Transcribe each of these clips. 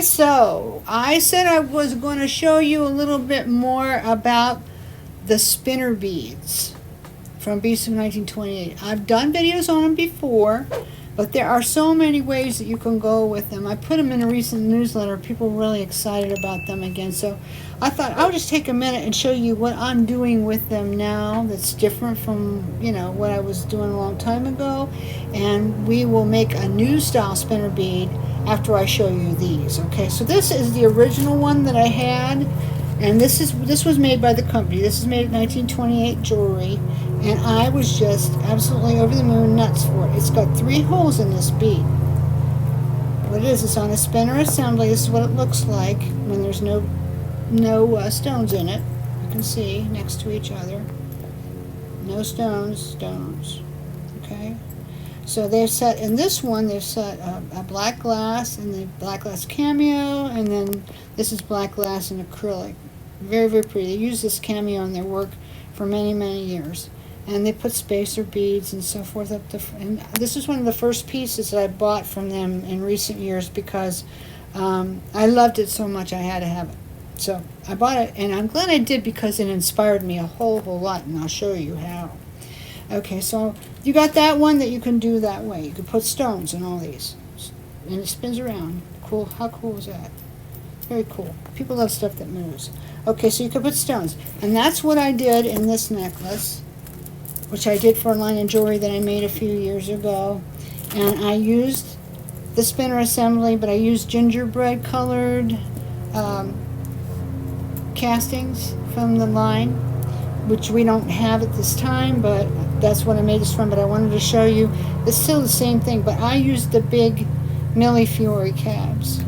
so I said I was going to show you a little bit more about the spinner beads from Beasts of 1928. I've done videos on them before, but there are so many ways that you can go with them. I put them in a recent newsletter. People were really excited about them again. So I thought I would just take a minute and show you what I'm doing with them now that's different from, what I was doing a long time ago. And we will make a new style spinner bead after I show you these. Okay, so this is the original one that I had. And this was made by the company. This is made of 1928 jewelry. And I was just absolutely over the moon nuts for it. It's got 3 holes in this bead. What it is, it's on a spinner assembly. This is what it looks like when there's no stones in it. You can see next to each other. No stones. Okay? So they've set, in this one, they've set a black glass and the black glass cameo, and then this is black glass and acrylic. Very, very pretty. They use this cameo in their work for many, many years. And they put spacer beads and so forth up the and this is one of the first pieces that I bought from them in recent years because I loved it so much I had to have it. So I bought it, and I'm glad I did because it inspired me a whole lot, and I'll show you how. Okay, so you got that one that you can do that way. You can put stones in all these, and it spins around. Cool. How cool is that? Very cool. People love stuff that moves. Okay, so you can put stones, and that's what I did in this necklace, which I did for a line of jewelry that I made a few years ago. And I used the spinner assembly, but I used gingerbread colored castings from the line, which we don't have at this time, but that's what I made this from. But I wanted to show you, it's still the same thing, but I used the big Millefiori cabs,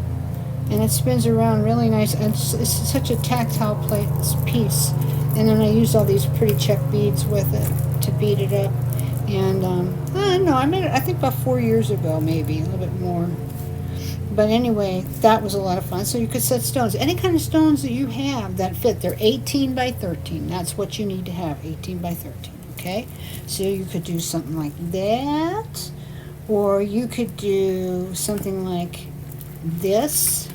and it spins around really nice. And it's such a tactile piece. And then I used all these pretty check beads with it to beat it up. And I don't know, I made it, I think about 4 years ago, maybe a little bit more. But anyway, that was a lot of fun. So you could set stones, any kind of stones that you have that fit. They're 18 by 13. That's what you need to have, 18 by 13. Okay, so you could do something like that, or you could do something like this,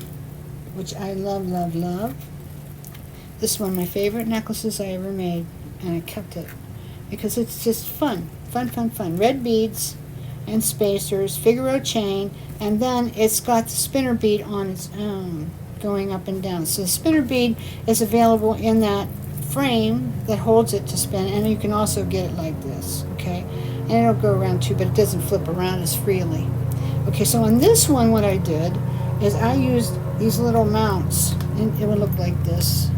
which I love. This is one of my favorite necklaces I ever made, and I kept it because it's just fun. Red beads and spacers, Figaro chain, and then it's got the spinner bead on its own going up and down. So the spinner bead is available in that frame that holds it to spin, and you can also get it like this, okay? And it'll go around too, but it doesn't flip around as freely. Okay, so on this one, what I did is I used these little mounts, and it would look like this.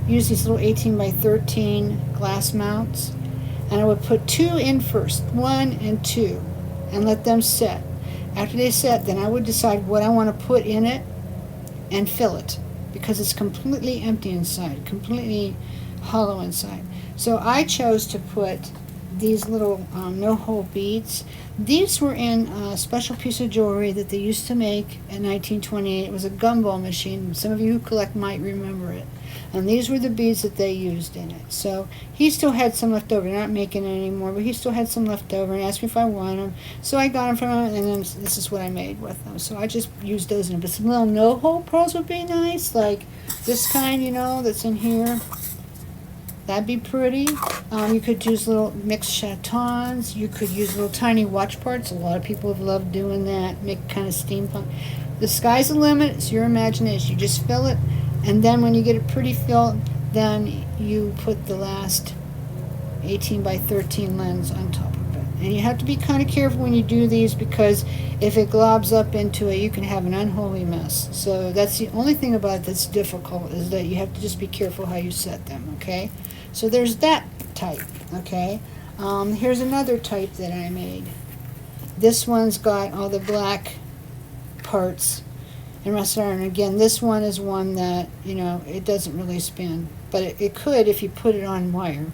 Use these little 18 by 13 glass mounts, and I would put 2 in first, 1 and 2, and let them set. After they set, then I would decide what I want to put in it and fill it, because it's completely empty inside, completely hollow inside. So I chose to put these little no-hole beads. These were in a special piece of jewelry that they used to make in 1928. It was a gumball machine. Some of you who collect might remember it. And these were the beads that they used in it. So he still had some left over. They're not making it anymore, but he still had some left over and asked me if I wanted them. So I got them from him, and then this is what I made with them. So I just used those in it. But some little no-hole pearls would be nice, like this kind, that's in here. That'd be pretty. You could use little mixed chatons. You could use little tiny watch parts. A lot of people have loved doing that. Make kind of steampunk. The sky's the limit. It's your imagination. You just fill it, and then when you get it pretty filled, then you put the last 18 by 13 lens on top of it. And you have to be kind of careful when you do these, because if it globs up into it, you can have an unholy mess. So that's the only thing about it that's difficult, is that you have to just be careful how you set them, okay? So there's that type, okay? Here's another type that I made. This one's got all the black parts and rusted iron. Again, this one is one that, it doesn't really spin. But it could if you put it on wire.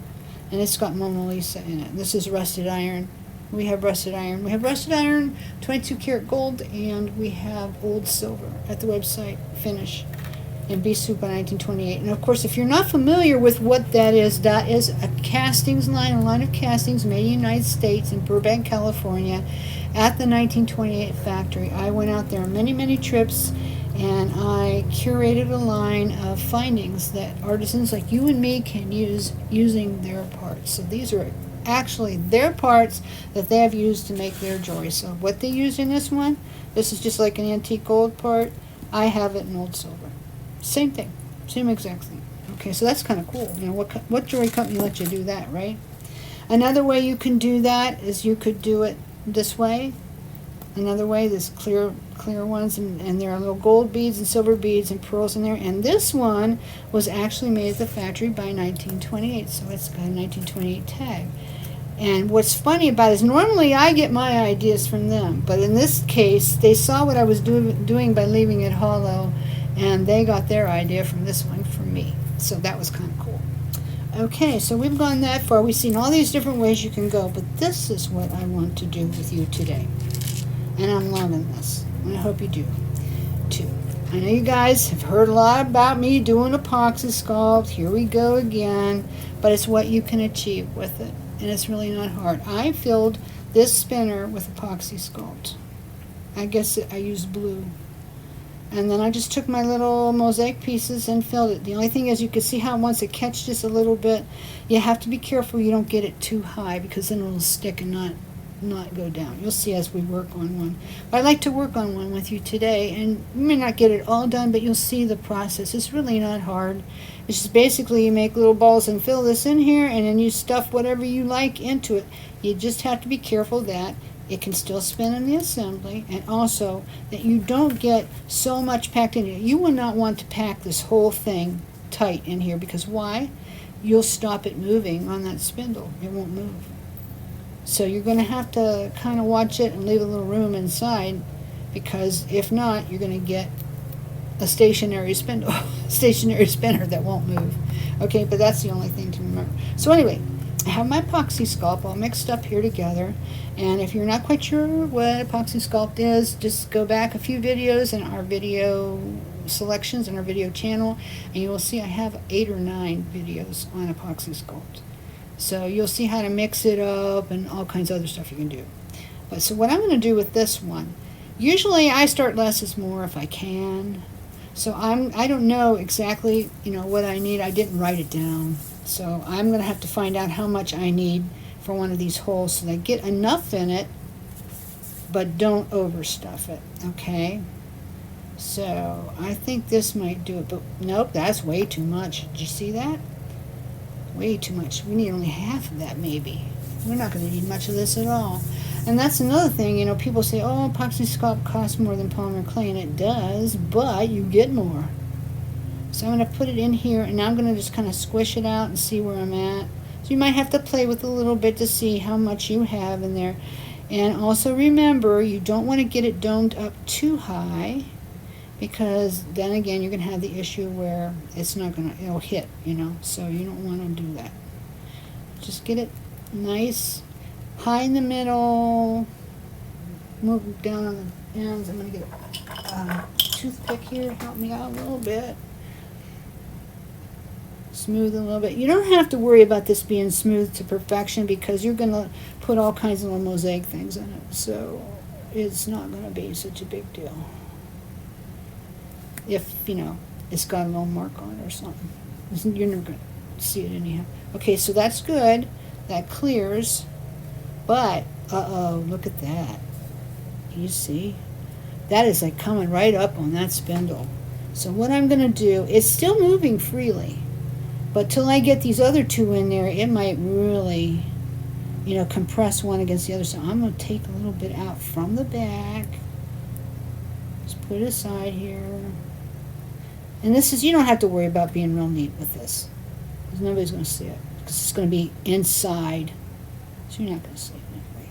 And it's got Mona Lisa in it. This is rusted iron. We have rusted iron. We have rusted iron, 22 karat gold, and we have old silver at the website, Finish, in Beast Soup by 1928. And of course, if you're not familiar with what that is a castings line, a line of castings made in the United States in Burbank, California, at the 1928 factory. I went out there on many, many trips, and I curated a line of findings that artisans like you and me can use using their parts. So these are actually their parts that they have used to make their jewelry. So what they use in this one, this is just like an antique gold part. I have it in old silver. Same thing, same exact thing. Okay, so that's kind of cool. You know, what jewelry company lets you do that, right? Another way you can do that is you could do it this way. Another way, this clear ones, and there are little gold beads and silver beads and pearls in there. And this one was actually made at the factory by 1928, so it's got a 1928 tag. And what's funny about it is normally I get my ideas from them, but in this case, they saw what I was doing by leaving it hollow, and they got their idea from this one from me. So that was kind of cool. Okay, so we've gone that far. We've seen all these different ways you can go, but this is what I want to do with you today. And I'm loving this. And I hope you do, too. I know you guys have heard a lot about me doing epoxy sculpt. Here we go again. But it's what you can achieve with it. And it's really not hard. I filled this spinner with epoxy sculpt. I guess I used blue. And then I just took my little mosaic pieces and filled it. The only thing is you can see how once it catches just a little bit, you have to be careful you don't get it too high because then it'll stick and not go down. You'll see as we work on one. But I'd like to work on one with you today, and you may not get it all done, but you'll see the process. It's really not hard. It's just basically you make little balls and fill this in here, and then you stuff whatever you like into it. You just have to be careful that it can still spin in the assembly, and also that you don't get so much packed in here. You will not want to pack this whole thing tight in here, because why? You'll stop it moving on that spindle. It won't move. So you're going to have to kind of watch it and leave a little room inside, because if not, you're going to get a stationary spindle, stationary spinner that won't move. Okay, but that's the only thing to remember. So anyway, I have my epoxy sculpt all mixed up here together, and if you're not quite sure what epoxy sculpt is, just go back a few videos in our video selections in our video channel, and you will see I have 8 or 9 videos on epoxy sculpt. So you'll see how to mix it up and all kinds of other stuff you can do. But so what I'm going to do with this one, usually I start less is more if I can. So I don't know exactly, what I need. I didn't write it down. So I'm going to have to find out how much I need for one of these holes so that I get enough in it, but don't overstuff it, okay? So I think this might do it, but nope, that's way too much. Did you see that? Way too much. We need only half of that, maybe. We're not going to need much of this at all. And that's another thing, people say, oh, epoxy sculpt costs more than polymer clay, and it does, but you get more. So I'm going to put it in here, and now I'm going to just kind of squish it out and see where I'm at. So you might have to play with it a little bit to see how much you have in there. And also remember, you don't want to get it domed up too high, because then again you're going to have the issue where it'll hit, so you don't want to do that. Just get it nice, high in the middle, move down on the ends. I'm going to get a toothpick here, help me out a little bit. Smooth a little bit. You don't have to worry about this being smooth to perfection, because you're going to put all kinds of little mosaic things in it, so it's not going to be such a big deal. If, it's got a little mark on it or something. You're never going to see it anyhow. Okay, so that's good. That clears. But, look at that. You see? That is like coming right up on that spindle. So what I'm going to do, it's still moving freely. But till I get these other two in there, it might really, compress one against the other. So I'm going to take a little bit out from the back. Just put it aside here. And this is, you don't have to worry about being real neat with this, because nobody's going to see it, because it's going to be inside. So you're not going to see it anyway.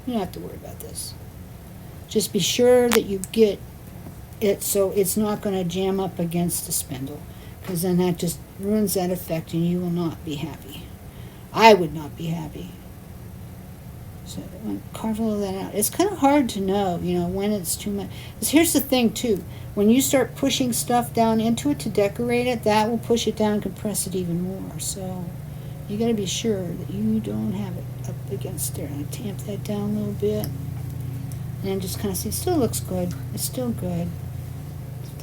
You don't have to worry about this. Just be sure that you get it so it's not going to jam up against the spindle, because then that just ruins that effect and you will not be happy. I would not be happy. So carve a little of that out. It's kind of hard to know, when it's too much. Because here's the thing, too. When you start pushing stuff down into it to decorate it, that will push it down and compress it even more. So you got to be sure that you don't have it up against there. And I tamp that down a little bit. And then just kind of see, it still looks good. It's still good.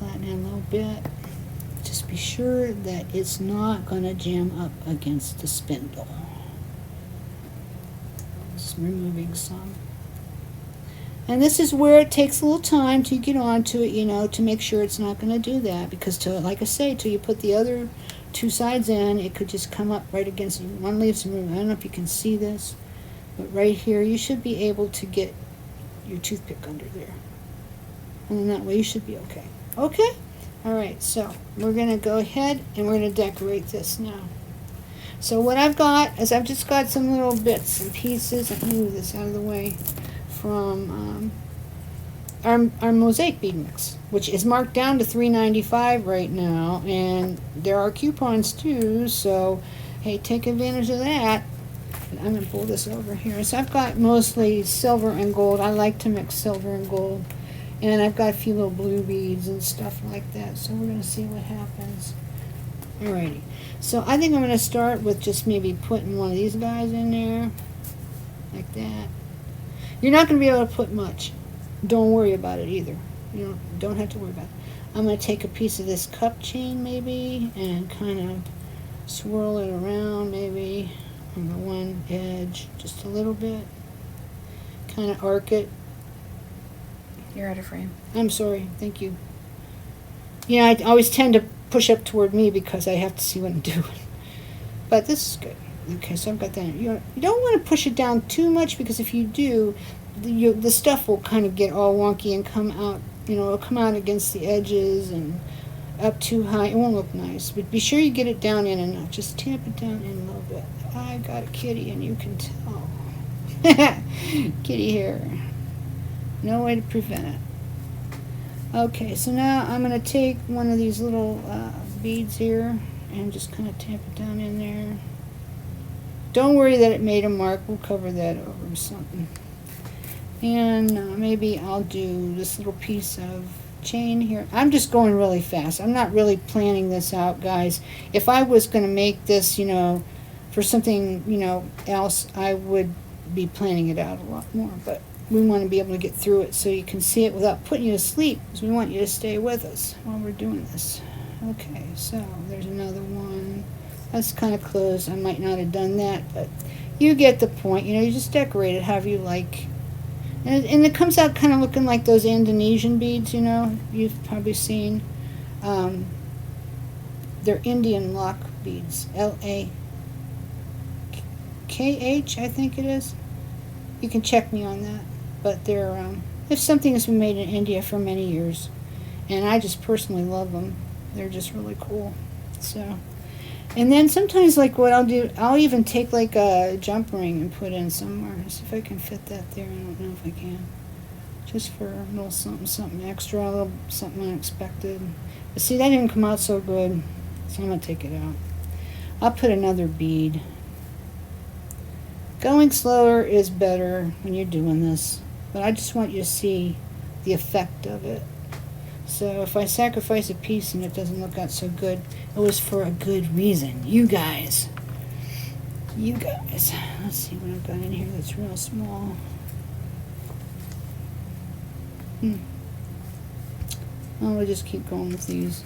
flatten it a little bit. Just be sure that it's not going to jam up against the spindle. Just removing some. And this is where it takes a little time to get onto it, you know, to make sure it's not going to do that. Because, like I say, till you put the other two sides in, it could just come up right against it. You want to leave some room. I don't know if you can see this, but right here, you should be able to get your toothpick under there. And that way you should be okay. Okay? Alright, so we're going to go ahead and we're going to decorate this now. So what I've got is I've just got some little bits and pieces. I can move this out of the way from our mosaic bead mix, which is marked down to $3.95 right now. And there are coupons too, so hey, take advantage of that. I'm going to pull this over here. So I've got mostly silver and gold. I like to mix silver and gold. And I've got a few little blue beads and stuff like that. So we're going to see what happens. Alrighty. So I think I'm going to start with just maybe putting one of these guys in there. Like that. You're not going to be able to put much. Don't worry about it either. You don't have to worry about it. I'm going to take a piece of this cup chain maybe and kind of swirl it around maybe on the one edge just a little bit. Kind of arc it. You're out of frame. I'm sorry. Thank you. Yeah, I always tend to push up toward me because I have to see what I'm doing. But this is good. Okay, so I've got that. You don't want to push it down too much because if you do, the stuff will kind of get all wonky and come out, you know, it'll come out against the edges and up too high. It won't look nice. But be sure you get it down in enough. Just tamp it down in a little bit. I got a kitty and you can tell. Kitty hair. No way to prevent it. Okay, so now I'm going to take one of these little beads here and just kind of tamp it down in there. Don't worry that it made a mark. We'll cover that over something. And maybe I'll do this little piece of chain here. I'm just going really fast. I'm not really planning this out, guys. If I was going to make this, you know, for something, you know, else, I would be planning it out a lot more. But we want to be able to get through it so you can see it without putting you to sleep, because we want you to stay with us while we're doing this. Okay, so there's another one. That's kind of close. I might not have done that, but you get the point. You know, you just decorate it however you like. And it comes out kind of looking like those Indonesian beads, you know, you've probably seen. They're Indian lock beads. L-A-K-H, I think it is. You can check me on that. But they're something that's been made in India for many years, and I just personally love them. They're just really cool. So, and then sometimes, like what I'll do, I'll even take like a jump ring and put in somewhere. See if I can fit that there. I don't know if I can. Just for a little something extra, a little something unexpected. But see, that didn't come out so good, so I'm gonna take it out. I'll put another bead. Going slower is better when you're doing this. But I just want you to see the effect of it. So if I sacrifice a piece and it doesn't look out so good, it was for a good reason. You guys. You guys. Let's see what I've got in here that's real small. Oh, we'll just keep going with these.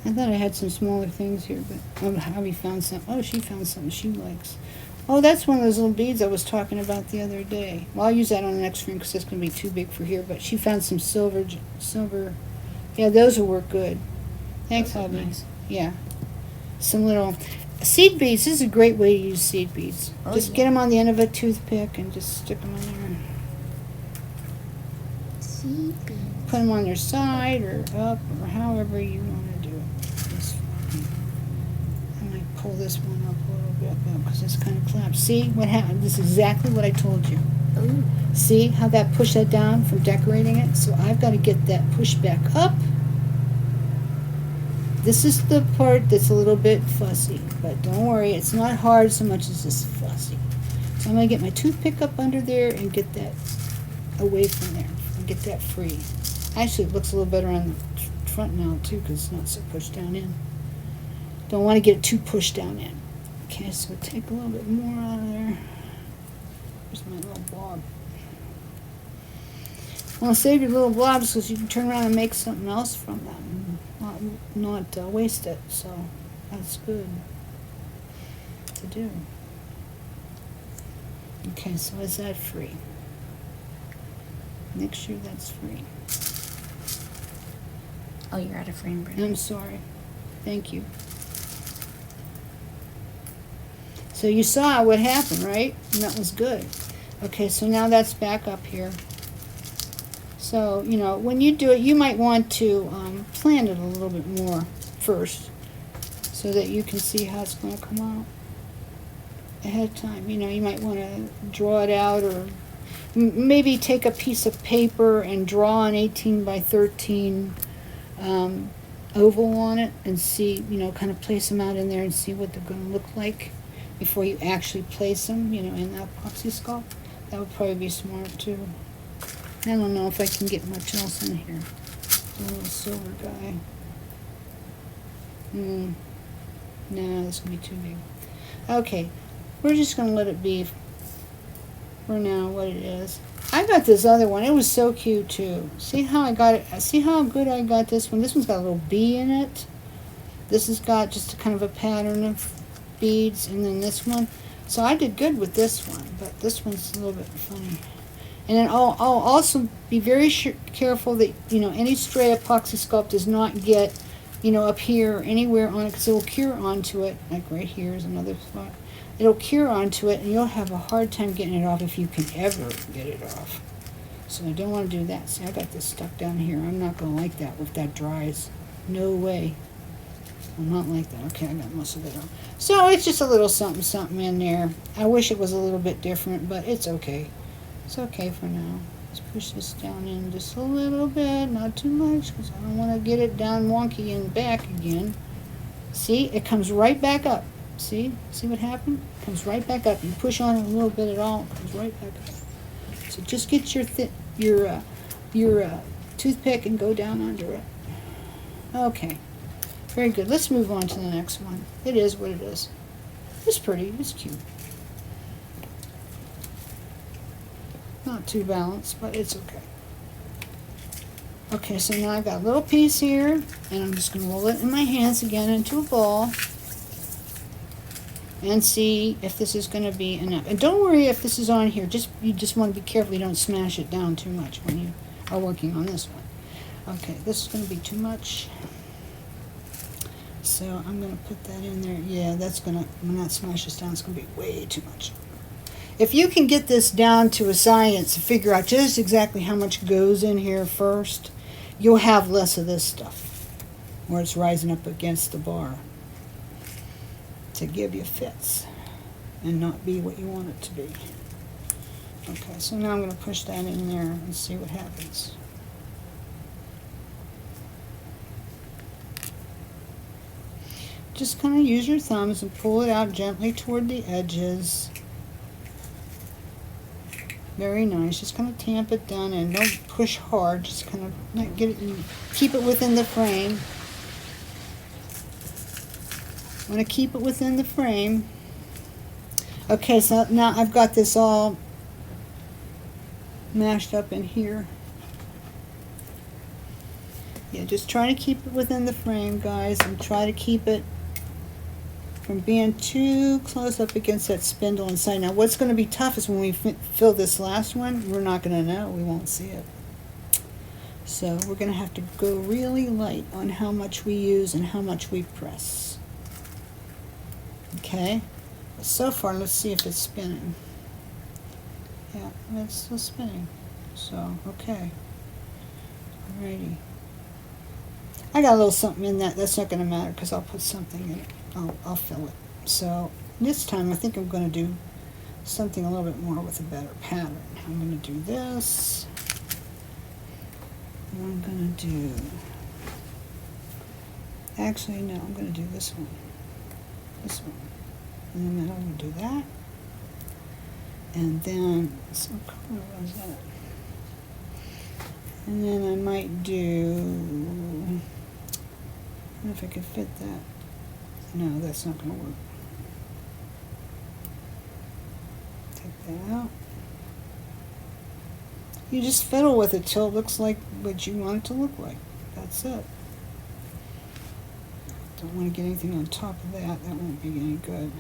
I thought I had some smaller things here, but Abby found some. Oh, she found something she likes. Oh, that's one of those little beads I was talking about the other day. Well, I'll use that on the next frame because it's going to be too big for here. But she found some silver. Yeah, those will work good. Thanks, Abby. Nice. Yeah. Some little seed beads. This is a great way to use seed beads. Oh, just get them on the end of a toothpick and just stick them in there. Seed beads. Put them on their side or up or however you want to do it. I might pull this one up a little bit because it's kind of collapsed. See what happened? This is exactly what I told you. Ooh. See how that pushed that down from decorating it? So I've got to get that pushed back up. This is the part that's a little bit fussy, but don't worry, it's not hard so much as it's fussy. So I'm going to get my toothpick up under there and get that away from there and get that free. Actually, it looks a little better on the front now too because it's not so pushed down in. Don't want to get it too pushed down in. Okay, so take a little bit more out of there. Here's my little blob. Well, save your little blobs because you can turn around and make something else from them, not waste it. So that's good to do. Okay, so is that free? Make sure that's free. Oh, you're out of frame, Brenda. I'm sorry. Thank you. So you saw what happened, right? And that was good. Okay, so now that's back up here. So, you know, when you do it, you might want to plan it a little bit more first so that you can see how it's going to come out ahead of time. You know, you might want to draw it out, or maybe take a piece of paper and draw an 18 by 13 oval on it and see, you know, kind of place them out in there and see what they're going to look like before you actually place them, you know, in that epoxy sculpt. That would probably be smart too. I don't know if I can get much else in here. A little silver guy. No, this is going to be too big. Okay, we're just going to let it be for now what it is. I got this other one. It was so cute too. See how I got it? See how good I got this one? This one's got a little bee in it. This has got just a kind of a pattern of beads, and then this one. So I did good with this one, but this one's a little bit funny. And then I'll also be very careful that, you know, any stray epoxy sculpt does not get, you know, up here or anywhere on it, because it will cure onto it. Like right here is another spot. It'll cure onto it, and you'll have a hard time getting it off if you can ever get it off. So I don't want to do that. See, I got this stuck down here. I'm not going to like that if that dries. No way. I'm not like that. Okay, I got most of it on. So it's just a little something, something in there. I wish it was a little bit different, but it's okay. It's okay for now. Let's push this down in just a little bit, not too much, because I don't want to get it down wonky and back again. See, it comes right back up. See what happened? It comes right back up. You push on it a little bit at all, it comes right back up. So just get your toothpick and go down under it. Okay, very good. Let's move on to the next one. It is what it is. It's pretty. It's cute. Not too balanced, but it's okay. Okay, so now I've got a little piece here, and I'm just going to roll it in my hands again into a ball and see if this is going to be enough. And don't worry if this is on here. You just want to be careful you don't smash it down too much when you are working on this one. Okay, this is going to be too much. So I'm going to put that in there. Yeah, that's going to, when that smashes down, it's going to be way too much. If you can get this down to a science and figure out just exactly how much goes in here first, you'll have less of this stuff where it's rising up against the bar to give you fits and not be what you want it to be. Okay, so now I'm going to push that in there and see what happens. Just kind of use your thumbs and pull it out gently toward the edges. Very nice. Just kind of tamp it down and don't push hard. Just kind of get it and keep it within the frame. Want to keep it within the frame. Okay, so now I've got this all mashed up in here. Yeah, just try to keep it within the frame, guys, and try to keep it from being too close up against that spindle inside. Now what's going to be tough is when we fill this last one, we're not going to know. We won't see it. So we're going to have to go really light on how much we use and how much we press. Okay? But so far, let's see if it's spinning. Yeah, it's still spinning. So, okay. Alrighty. I got a little something in that. That's not going to matter because I'll put something in it. I'll fill it. So this time I think I'm going to do something a little bit more with a better pattern. I'm going to do this. And I'm going to do... Actually, no, I'm going to do this one. This one. And then I'm going to do that. And then, what color was that? And then I might do... I don't know if I could fit that. No, that's not going to work. Take that out. You just fiddle with it till it looks like what you want it to look like. That's it. Don't want to get anything on top of that. That won't be any good.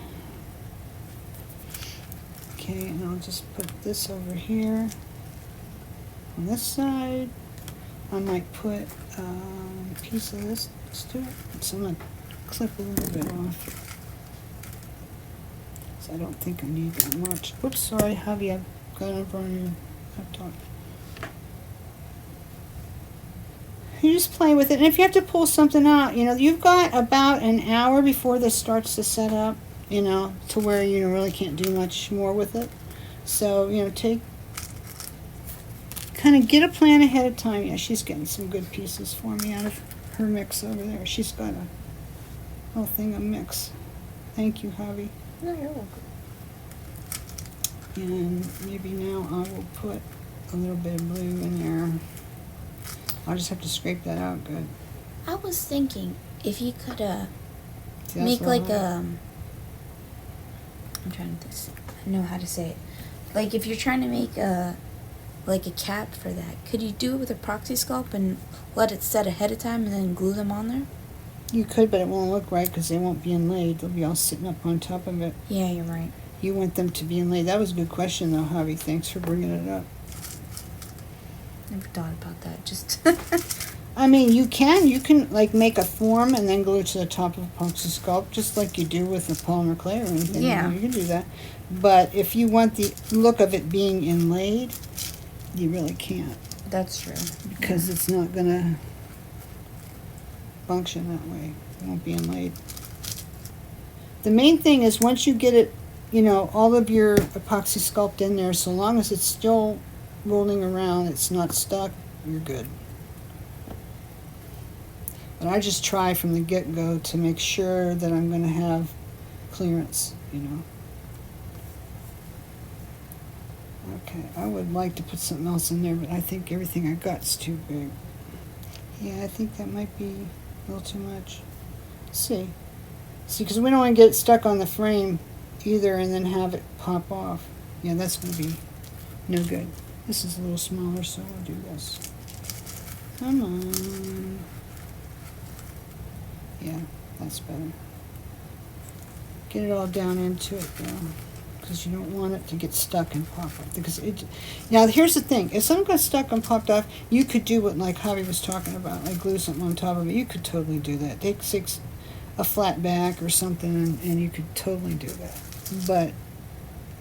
Okay, and I'll just put this over here. On this side, I might put a piece of this. Let's do it. So I'm going to clip a little bit off. So I don't think I need that much. Oops, sorry, Javi, I've got over on your laptop. You just play with it, and if you have to pull something out, you know, you've got about an hour before this starts to set up, you know, to where you really can't do much more with it. So, you know, kind of get a plan ahead of time. Yeah, she's getting some good pieces for me out of her mix over there. She's got a whole thing of mix. Thank you, Javi. No, you're welcome. And maybe now I will put a little bit of blue in there. I'll just have to scrape that out good. I was thinking if you could See, make that's like what I- I'm trying to know how to say it. Like if you're trying to make like a cap for that, could you do it with a proxy sculpt and let it set ahead of time and then glue them on there? You could, but it won't look right because they won't be inlaid. They'll be all sitting up on top of it. Yeah, you're right. You want them to be inlaid. That was a good question, though, Javi. Thanks for bringing it up. Never thought about that. Just I mean, you can like make a form and then glue it to the top of a epoxy sculpt, just like you do with a polymer clay or anything. Yeah. You can do that. But if you want the look of it being inlaid, you really can't. That's true. Because it's not going to function that way. It won't be inlaid. The main thing is once you get it, you know, all of your epoxy sculpt in there, so long as it's still rolling around, it's not stuck, you're good. But I just try from the get-go to make sure that I'm going to have clearance, you know. Okay, I would like to put something else in there, but I think everything I got's too big. Yeah, I think that might be a little too much. Let's see. See, because we don't want to get it stuck on the frame either and then have it pop off. Yeah, that's going to be no good. This is a little smaller, so we'll do this. Come on. Yeah, that's better. Get it all down into it, though, because you don't want it to get stuck and pop off. Because it. Now, here's the thing. If something got stuck and popped off, you could do what, like Javi was talking about, like glue something on top of it. You could totally do that. Take a flat back or something, and you could totally do that. But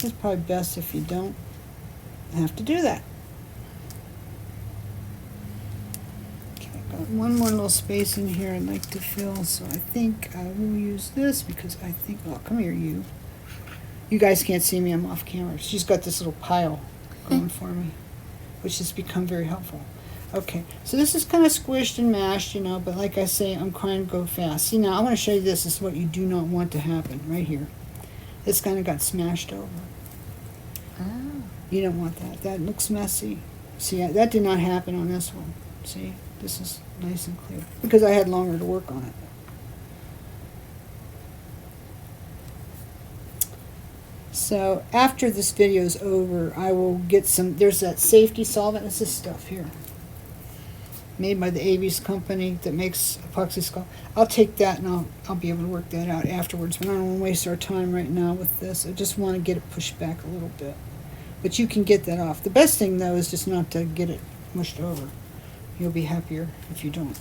it's probably best if you don't have to do that. Okay, I've got one more little space in here I'd like to fill, so I think I will use this because I think, oh, come here, you. You guys can't see me, I'm off camera. She's got this little pile going for me, which has become very helpful. Okay, so this is kind of squished and mashed, you know, but like I say, I'm trying to go fast. See, now I want to show you this. This is what you do not want to happen right here. This kind of got smashed over. Oh. You don't want that. That looks messy. See, that did not happen on this one. See, this is nice and clear because I had longer to work on it. So after this video is over, I will get some, there's that safety solvent. This is stuff here. Made by the Avies company that makes epoxy sculpt. I'll take that and I'll be able to work that out afterwards. But I don't want to waste our time right now with this. I just want to get it pushed back a little bit. But you can get that off. The best thing though is just not to get it mushed over. You'll be happier if you don't.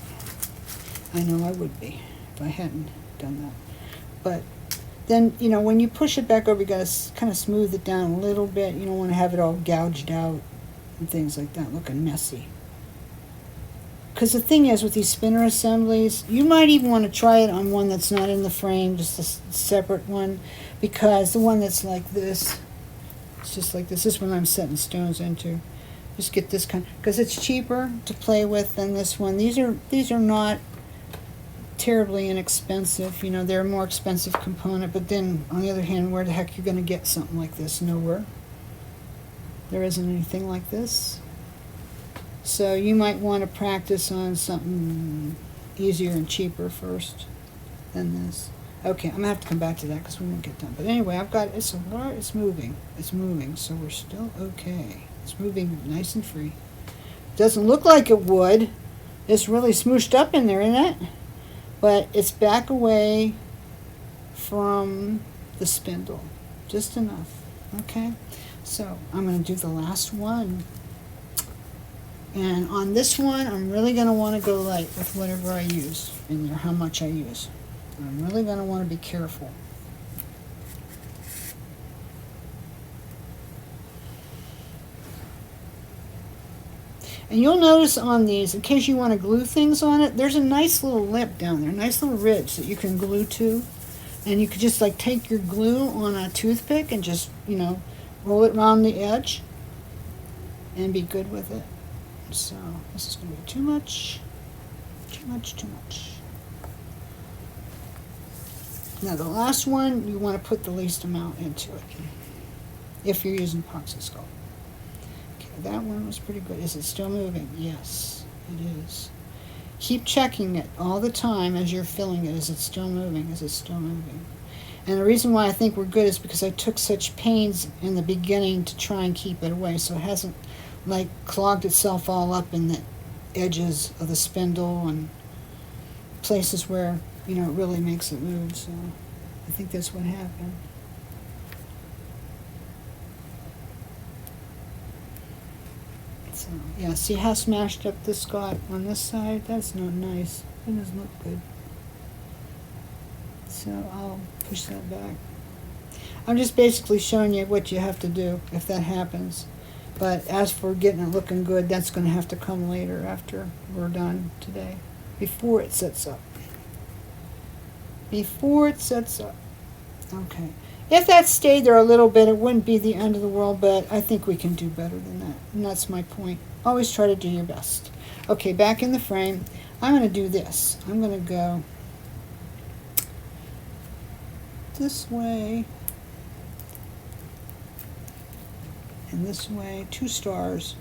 I know I would be if I hadn't done that. But then, you know, when you push it back over, you got to kind of smooth it down a little bit. You don't want to have it all gouged out and things like that, looking messy. Because the thing is, with these spinner assemblies, you might even want to try it on one that's not in the frame, just a separate one, because the one that's like this, it's just like this is what I'm setting stones into. Just get this kind, because it's cheaper to play with than this one. These are not terribly inexpensive. You know, they're a more expensive component, but then on the other hand, where the heck you're going to get something like this? Nowhere. There isn't anything like this. So you might want to practice on something easier and cheaper first than this. Okay, I'm going to have to come back to that because we won't get done. But anyway, I've got, it's moving. It's moving, so we're still okay. It's moving nice and free. Doesn't look like it would. It's really smooshed up in there, isn't it? But it's back away from the spindle. Just enough. Okay? So I'm going to do the last one. And on this one, I'm really going to want to go light with whatever I use in there, how much I use. I'm really going to want to be careful. And you'll notice on these, in case you want to glue things on it, there's a nice little lip down there, nice little ridge that you can glue to. And you could just like take your glue on a toothpick and just, roll it around the edge and be good with it. So this is going to be too much. Now the last one, you want to put the least amount into it if you're using epoxy sculpt. That one was pretty good. Is it still moving? Yes, it is. Keep checking it all the time as you're filling it. Is it still moving? Is it still moving? And the reason why I think we're good is because I took such pains in the beginning to try and keep it away, so it hasn't like clogged itself all up in the edges of the spindle and places where, it really makes it move. So I think that's what happened. So, yeah, see how smashed up this got on this side? That's not nice. It doesn't look good. So I'll push that back. I'm just basically showing you what you have to do if that happens. But as for getting it looking good, that's going to have to come later after we're done today. Before it sets up. Before it sets up. Okay. If that stayed there a little bit, it wouldn't be the end of the world, but I think we can do better than that. And that's my point. Always try to do your best. Okay, back in the frame, I'm going to do this. I'm going to go this way and this way, 2 stars.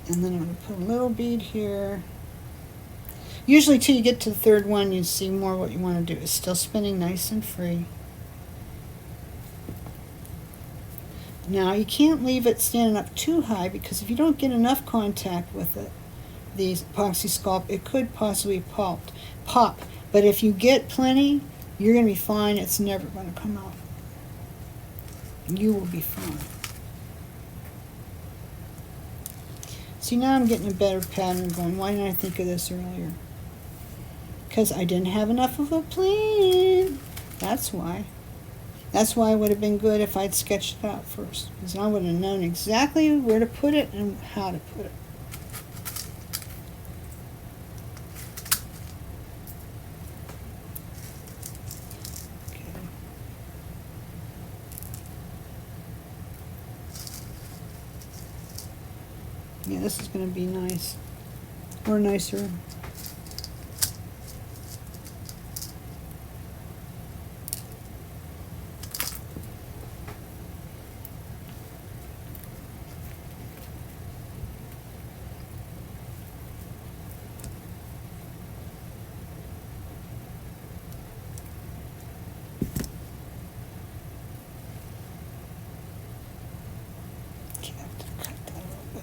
And then I'm going to put a little bead here. Usually till you get to the third one, you see more what you want to do. It's still spinning nice and free. Now, you can't leave it standing up too high because if you don't get enough contact with it, the epoxy sculpt, it could possibly pop. But if you get plenty, you're going to be fine. It's never going to come out. You will be fine. See, now I'm getting a better pattern going. Why didn't I think of this earlier? Because I didn't have enough of a plan. That's why. That's why it would have been good if I'd sketched it out first. Because I would have known exactly where to put it and how to put it. Okay. Yeah, this is going to be nice. Or nicer.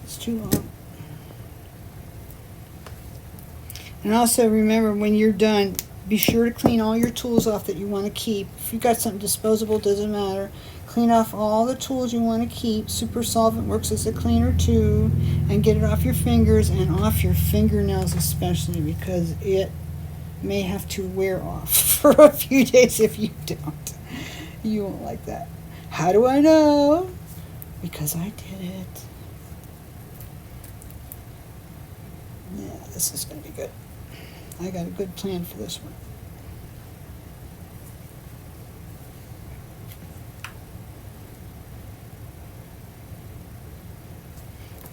It's too long. And also remember, when you're done, be sure to clean all your tools off that you want to keep. If you've got something disposable, doesn't matter. Clean off all the tools you want to keep. Super solvent works as a cleaner too. And get it off your fingers and off your fingernails especially, because it may have to wear off for a few days if you don't. You won't like that. How do I know? Because I did it. Yeah, this is going to be good. I got a good plan for this one.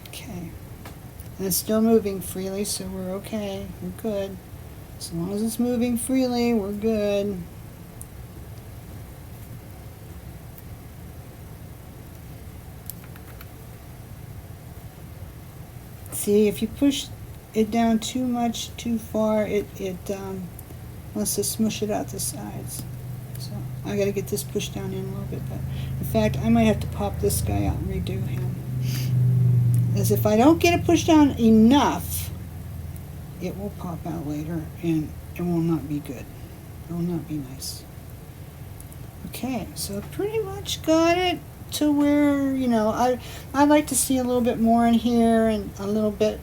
Okay. And it's still moving freely, so we're okay. We're good. As long as it's moving freely, we're good. See, if you push it down too much, too far, it wants to smush it out the sides. So I gotta get this pushed down in a little bit better. In fact, I might have to pop this guy out and redo him. As if I don't get it pushed down enough, it will pop out later and it will not be good. It will not be nice. Okay, so pretty much got it to where, I'd like to see a little bit more in here and a little bit,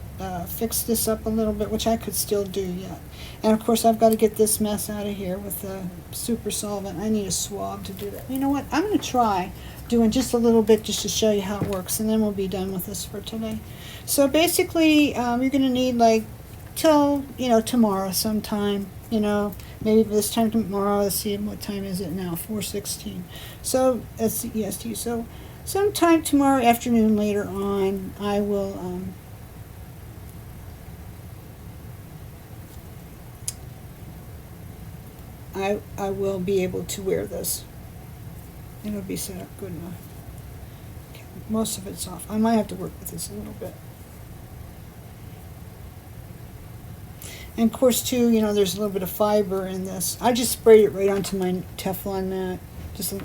fix this up a little bit, which I could still do yet. And of course I've got to get this mess out of here with the super solvent. I need a swab to do that. You know what, I'm going to try doing just a little bit just to show you how it works, and then we'll be done with this for today. So basically, you're going to need like till, tomorrow sometime, maybe this time tomorrow. Let's see, what time is it now? 4:16. So that's the EST. So sometime tomorrow afternoon later on, I will I will be able to wear this. It'll be set up good enough. Okay, most of it's off. I might have to work with this a little bit. And of course too, there's a little bit of fiber in this. I just sprayed it right onto my Teflon mat.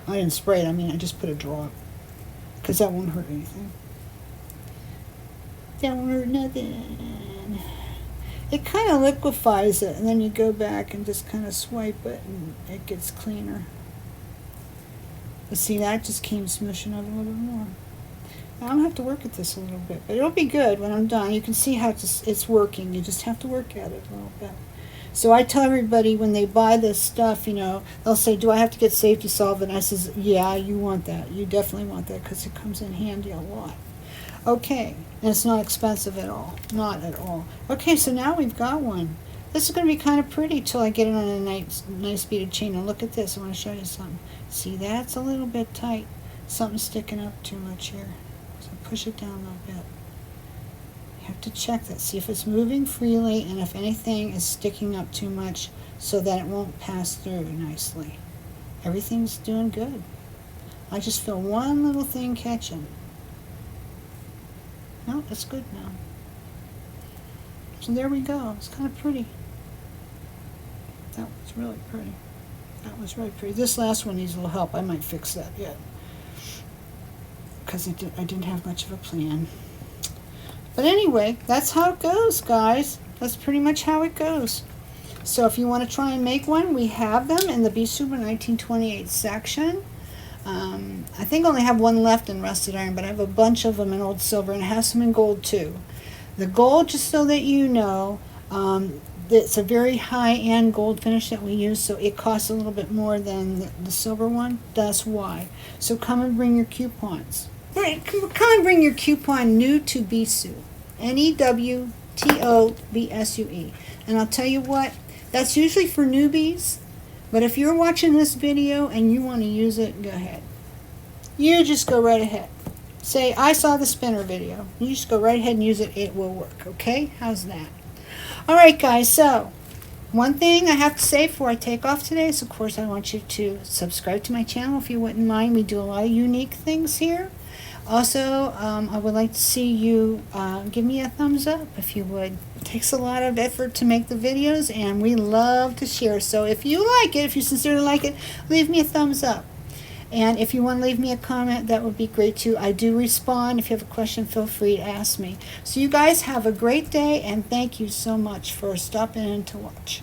I didn't spray it, I just put a drop. Because that won't hurt anything. That won't hurt nothing. It kind of liquefies it, and then you go back and just kind of swipe it, and it gets cleaner. But see, that just came smooshing up a little bit more. Now, I'm going to have to work at this a little bit, but it'll be good when I'm done. You can see how it's working. You just have to work at it a little bit. So I tell everybody when they buy this stuff, they'll say, do I have to get safety solvent? I says, yeah, you want that. You definitely want that because it comes in handy a lot. Okay, and it's not expensive at all. Not at all. Okay, so now we've got one. This is going to be kind of pretty till I get it on a nice beaded chain. And look at this. I want to show you something. See, that's a little bit tight. Something's sticking up too much here. So push it down a little bit. You have to check that. See if it's moving freely and if anything is sticking up too much so that it won't pass through nicely. Everything's doing good. I just feel one little thing catching. No, it's good now. So there we go. It's kind of pretty. That was really pretty. That was really pretty. This last one needs a little help. I might fix that yet. Because I didn't have much of a plan. But anyway, that's how it goes, guys. That's pretty much how it goes. So if you want to try and make one, we have them in the B Super 1928 section. I think I only have one left in rusted iron, but I have a bunch of them in old silver, and I have some in gold too. The gold, just so that you know, it's a very high-end gold finish that we use, so it costs a little bit more than the silver one. That's why. So come and bring your coupons. Come and bring your coupon new to BSU. NEWTOBSUE. And I'll tell you what, that's usually for newbies. But if you're watching this video and you want to use it, go ahead. You just go right ahead. Say, I saw the spinner video. You just go right ahead and use it. It will work, okay? How's that? All right, guys. So, one thing I have to say before I take off today is, of course, I want you to subscribe to my channel if you wouldn't mind. We do a lot of unique things here. Also, I would like to see you give me a thumbs up if you would. It takes a lot of effort to make the videos, and we love to share. So if you like it, if you sincerely like it, leave me a thumbs up. And if you want to leave me a comment, that would be great too. I do respond. If you have a question, feel free to ask me. So you guys have a great day, and thank you so much for stopping in to watch.